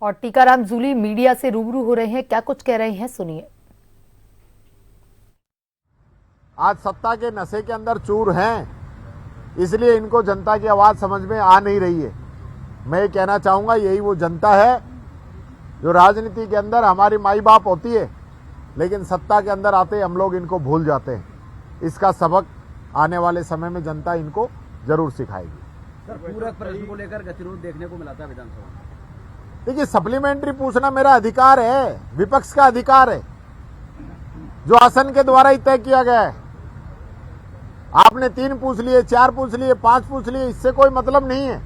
और टीकाराम जूली मीडिया से रूबरू हो रहे हैं, क्या कुछ कह रहे हैं सुनिए। आज सत्ता के नशे के अंदर चूर हैं, इसलिए इनको जनता की आवाज समझ में आ नहीं रही है। मैं कहना चाहूंगा यही वो जनता है जो राजनीति के अंदर हमारी माई बाप होती है, लेकिन सत्ता के अंदर आते हम लोग इनको भूल जाते हैं। इसका सबक आने वाले समय में जनता इनको जरूर सिखाएगी। सर, पूरक प्रश्न को लेकर गतिरोध देखने को मिला था विधानसभा में। देखिए, सप्लीमेंट्री पूछना मेरा अधिकार है, विपक्ष का अधिकार है, जो आसन के द्वारा ही तय किया गया है। आपने 3 पूछ लिए, 4 पूछ लिए, 5 पूछ लिए, इससे कोई मतलब नहीं है।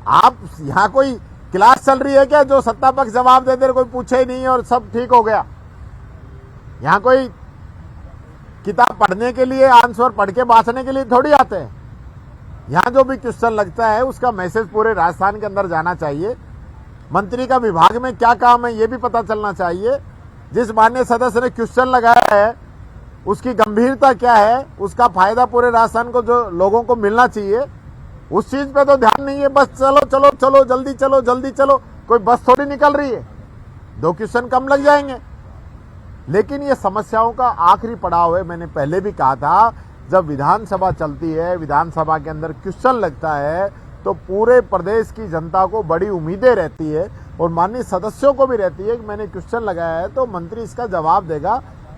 आप यहां कोई क्लास चल रही है क्या जो सत्ता पक्ष जवाब दे दे, कोई पूछे ही नहीं और सब ठीक हो गया? यहां कोई किताब पढ़ने के लिए, आंसर पढ़ के बांटने के लिए थोड़ी आते हैं। यहां जो भी क्वेश्चन लगता है उसका मैसेज पूरे राजस्थान के अंदर जाना चाहिए। मंत्री का विभाग में क्या काम है ये भी पता चलना चाहिए। जिस माननीय सदस्य ने क्वेश्चन लगाया है उसकी गंभीरता क्या है, उसका फायदा पूरे राजस्थान को जो लोगों को मिलना चाहिए, उस चीज पे तो ध्यान नहीं है। बस चलो चलो चलो, जल्दी चलो जल्दी चलो, कोई बस थोड़ी निकल रही है, 2 क्वेश्चन कम लग जाएंगे। लेकिन ये समस्याओं का आखिरी पड़ाव है। मैंने पहले भी कहा था, जब विधानसभा चलती है, विधानसभा के अंदर क्वेश्चन लगता है तो पूरे प्रदेश की जनता को बड़ी उम्मीदें रहती है और माननीय सदस्यों को भी रहती है कि मैंने क्वेश्चन लगाया है तो मंत्री इसका जवाब देगा।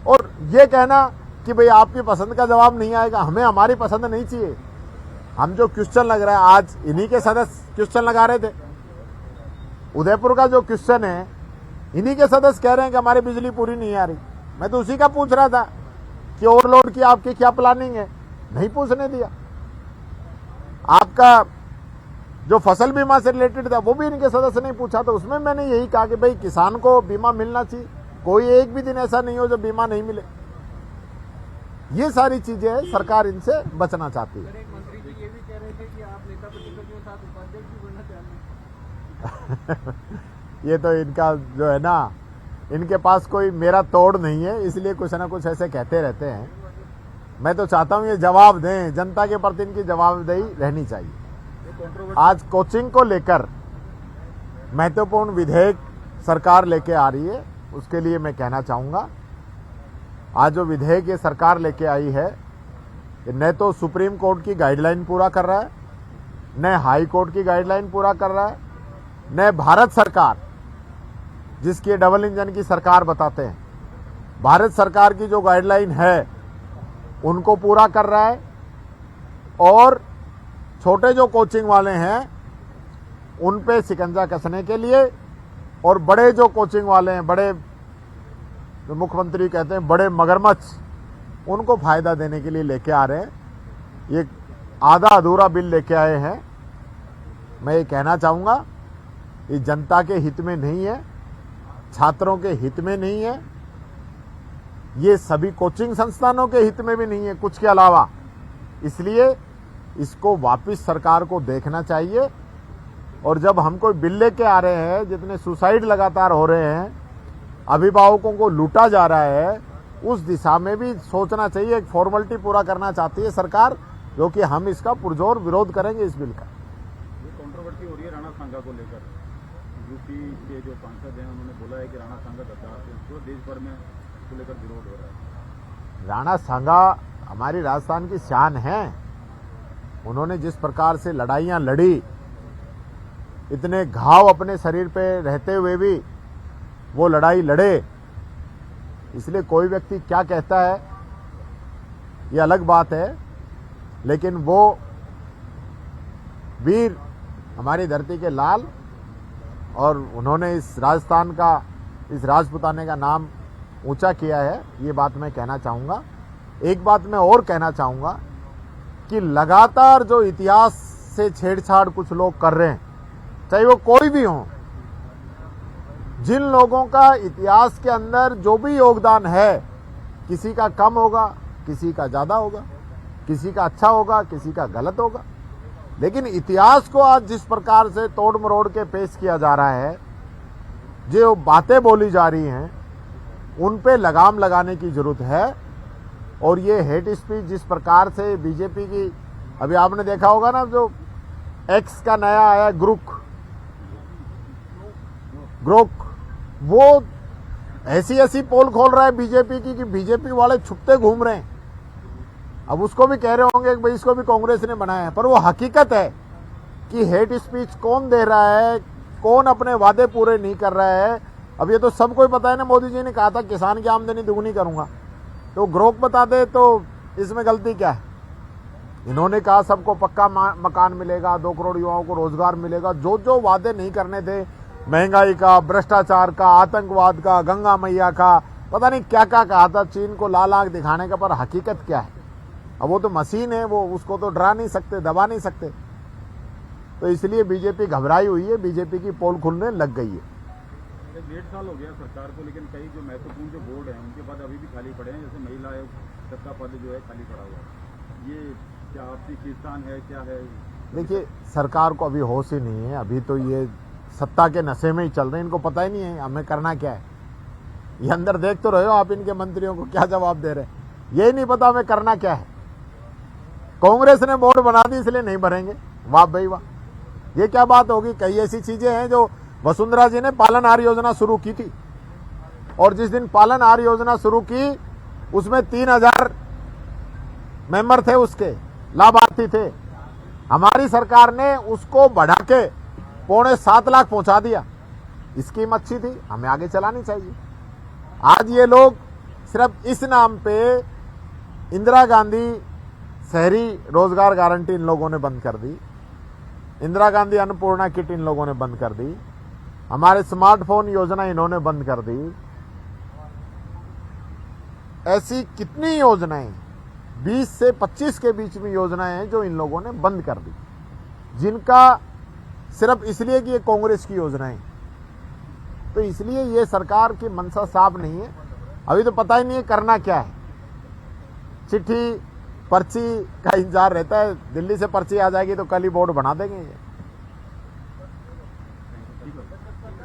और ये कहना कि भाई आपकी पसंद का जवाब नहीं आएगा, हमें हमारी पसंद नहीं चाहिए। हम जो क्वेश्चन लग रहा है, आज इन्हीं के सदस्य क्वेश्चन लगा रहे थे। उदयपुर का जो क्वेश्चन है, इन्हीं के सदस्य कह रहे हैं कि हमारी बिजली पूरी नहीं आ रही। मैं तो उसी का पूछ रहा था कि ओवरलोड की आपकी क्या प्लानिंग है, नहीं पूछने दिया। आपका जो फसल बीमा से रिलेटेड था वो भी इनके सदस्य ने पूछा, तो उसमें मैंने यही कहा कि भाई किसान को बीमा मिलना चाहिए, कोई एक भी दिन ऐसा नहीं हो जब बीमा नहीं मिले। ये सारी चीजें सरकार इनसे बचना चाहती है। एक मंत्री जी ये भी कह रहे थे कि आप नेता प्रतिपक्ष के साथ उपाध्यक्ष भी बनना चाह रहे। ये तो इनका जो है ना, इनके पास कोई मेरा तोड़ नहीं है, इसलिए कुछ ना कुछ ऐसे कहते रहते हैं। मैं तो चाहता हूं ये जवाब दें, जनता के प्रति इनकी जवाबदेही रहनी चाहिए। आज कोचिंग को लेकर महत्वपूर्ण विधेयक सरकार लेके आ रही है, उसके लिए मैं कहना चाहूंगा, आज जो विधेयक ये सरकार लेके आई है, न तो सुप्रीम कोर्ट की गाइडलाइन पूरा कर रहा है, न हाई कोर्ट की गाइडलाइन पूरा कर रहा है, न भारत सरकार, जिसकी डबल इंजन की सरकार बताते हैं, भारत सरकार की जो गाइडलाइन है उनको पूरा कर रहा है। और छोटे जो कोचिंग वाले हैं उन पे शिकंजा कसने के लिए, और बड़े जो कोचिंग वाले हैं, बड़े जो मुख्यमंत्री कहते हैं बड़े मगरमच्छ, उनको फायदा देने के लिए लेके आ रहे हैं। ये आधा अधूरा बिल लेके आए हैं। मैं ये कहना चाहूंगा, ये जनता के हित में नहीं है, छात्रों के हित में नहीं है, ये सभी कोचिंग संस्थानों के हित में भी नहीं है कुछ के अलावा। इसलिए इसको वापस सरकार को देखना चाहिए। और जब हम कोई बिल लेके आ रहे हैं, जितने सुसाइड लगातार हो रहे हैं, अभिभावकों को लूटा जा रहा है, उस दिशा में भी सोचना चाहिए। एक फॉर्मेलिटी पूरा करना चाहती है सरकार, जो कि हम इसका पुरजोर विरोध करेंगे इस बिल का। ये कंट्रोवर्सी हो रही है राणा सांगा को लेकर। यूपी के जो सांसद हैं उन्होंने बोला है कि राणा सांगा गद्दार थे, पूरे देश भर में इसको लेकर विरोध हो रहा है। राणा सांगा हमारी राजस्थान की शान है। उन्होंने जिस प्रकार से लड़ाइयां लड़ी, इतने घाव अपने शरीर पे रहते हुए भी वो लड़ाई लड़े, इसलिए कोई व्यक्ति क्या कहता है ये अलग बात है, लेकिन वो वीर हमारी धरती के लाल, और उन्होंने इस राजस्थान का, इस राजपुताने का नाम ऊंचा किया है। ये बात मैं कहना चाहूँगा। एक बात मैं और कहना चाहूँगा कि लगातार जो इतिहास से छेड़छाड़ कुछ लोग कर रहे हैं, चाहे वो कोई भी हो, जिन लोगों का इतिहास के अंदर जो भी योगदान है, किसी का कम होगा, किसी का ज़्यादा होगा, किसी का अच्छा होगा, किसी का गलत होगा, लेकिन इतिहास को आज जिस प्रकार से तोड़ मरोड़ के पेश किया जा रहा है, जो बातें बोली जा रही हैं, उन पे लगाम लगाने की जरूरत है। और ये हेट स्पीच जिस प्रकार से बीजेपी की, अभी आपने देखा होगा ना, जो एक्स का नया आया ग्रुप, ग्रोक, वो ऐसी ऐसी पोल खोल रहा है बीजेपी की कि बीजेपी वाले छुपते घूम रहे हैं। अब उसको भी कह रहे होंगे कि भाई इसको भी कांग्रेस ने बनाया है, पर वो हकीकत है कि हेट स्पीच कौन दे रहा है, कौन अपने वादे पूरे नहीं कर रहा है। अब ये तो सबको ही पता है ना, मोदी जी ने कहा था किसान की आमदनी दुगुनी करूंगा, तो ग्रोक बता दे तो इसमें गलती क्या है। इन्होंने कहा सबको पक्का मकान मिलेगा, 2 करोड़ युवाओं को रोजगार मिलेगा, जो जो वादे नहीं करने थे, महंगाई का, भ्रष्टाचार का, आतंकवाद का, गंगा मैया का, पता नहीं क्या क्या कहा था, चीन को लाल आंख दिखाने का, पर हकीकत क्या है। अब वो तो मशीन है, वो उसको तो डरा नहीं सकते, दबा नहीं सकते। तो इसलिए बीजेपी घबराई हुई है, बीजेपी की पोल खुलने लग गई है। 1.5 साल हो गया सरकार को, लेकिन कई जो महत्वपूर्ण जो बोर्ड हैं उनके पद अभी भी खाली पड़े हैं, जैसे महिला आयोग का पद जो है खाली पड़ा हुआ है। ये क्या आपसी खींचतान है, क्या है? देखिए, सरकार को अभी होश ही नहीं है, अभी तो ये सत्ता के नशे में ही चल रहे हैं, इनको पता ही नहीं है हमें करना क्या है। ये अंदर देख तो रहे हो आप इनके मंत्रियों को क्या जवाब दे रहे हैं, यही नहीं पता हमें करना क्या है। कांग्रेस ने बोर्ड बना दी इसलिए नहीं भरेंगे, वाह भाई वाह, ये क्या बात होगी। कई ऐसी चीजें हैं जो वसुंधरा जी ने पालन आहार योजना शुरू की थी, और जिस दिन पालन आहार योजना शुरू की उसमें 3000 मेंबर थे, उसके लाभार्थी थे। हमारी सरकार ने उसको बढ़ा के 6.25 लाख पहुंचा दिया। स्कीम अच्छी थी, हमें आगे चलानी चाहिए। आज ये लोग सिर्फ इस नाम पे इंदिरा गांधी शहरी रोजगार गारंटी इन लोगों ने बंद कर दी, इंदिरा गांधी अन्नपूर्णा किट इन लोगों ने बंद कर दी, हमारे स्मार्टफोन योजना इन्होंने बंद कर दी। ऐसी कितनी योजनाएं, 20 से 25 के बीच में योजनाएं हैं जो इन लोगों ने बंद कर दी, जिनका सिर्फ इसलिए कि ये कांग्रेस की योजनाएं। तो इसलिए ये सरकार की मंशा साफ नहीं है, अभी तो पता ही नहीं है करना क्या है। चिट्ठी पर्ची का इंतजार रहता है, दिल्ली से पर्ची आ जाएगी तो कल ही बोर्ड बना देंगे ये।